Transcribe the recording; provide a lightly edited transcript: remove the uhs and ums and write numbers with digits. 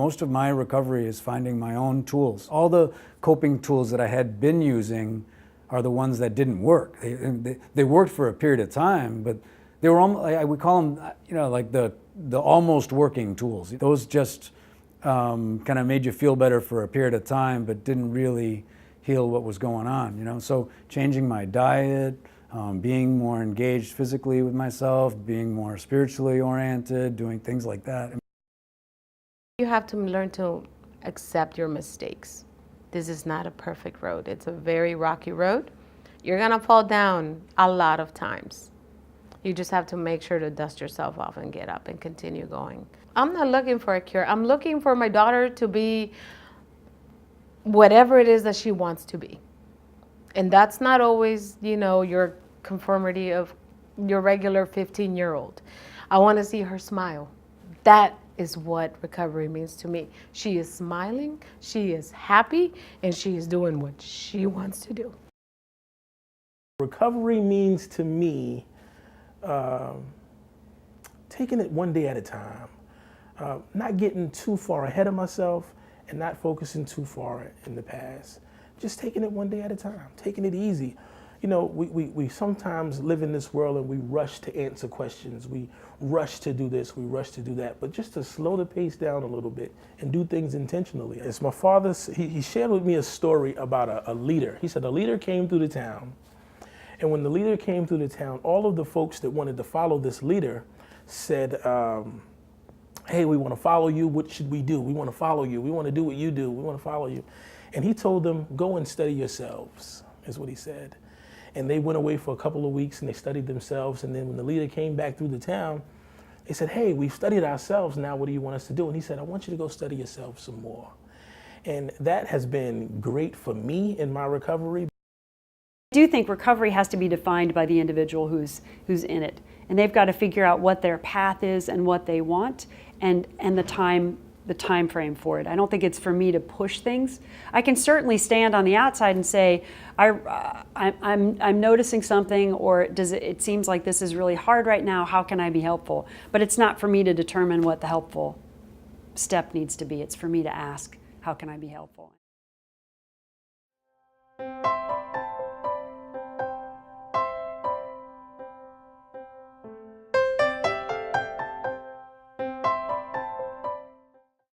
most of my recovery is finding my own tools. All the coping tools that I had been using are the ones that didn't work. They worked for a period of time, but they were almost, we call them, like the almost working tools. Those just kind of made you feel better for a period of time, but didn't really heal what was going on. So changing my diet, being more engaged physically with myself, being more spiritually oriented, doing things like that. You have to learn to accept your mistakes. This is not a perfect road. It's a very rocky road. You're gonna fall down a lot of times. You just have to make sure to dust yourself off and get up and continue going. I'm not looking for a cure. I'm looking for my daughter to be whatever it is that she wants to be. And that's not always, your conformity of your regular 15-year-old. I want to see her smile. That is what recovery means to me. She is smiling, she is happy, and she is doing what she wants to do. Recovery means to me taking it one day at a time, not getting too far ahead of myself and not focusing too far in the past. Just taking it one day at a time, taking it easy. We sometimes live in this world and we rush to answer questions. We rush to do this, we rush to do that. But just to slow the pace down a little bit and do things intentionally. As my father, he shared with me a story about a leader. He said a leader came through the town, and when the leader came through the town, all of the folks that wanted to follow this leader said, hey, we want to follow you. What should we do? We want to follow you. We want to do what you do. We want to follow you. And he told them, go and study yourselves, is what he said. And they went away for a couple of weeks and they studied themselves. And then when the leader came back through the town, they said, hey, we've studied ourselves. Now what do you want us to do? And he said, I want you to go study yourself some more. And that has been great for me in my recovery. I do think recovery has to be defined by the individual who's in it. And they've got to figure out what their path is and what they want and the time frame for it. I don't think it's for me to push things. I can certainly stand on the outside and say, I'm noticing something, or it seems like this is really hard right now, how can I be helpful? But it's not for me to determine what the helpful step needs to be. It's for me to ask, how can I be helpful?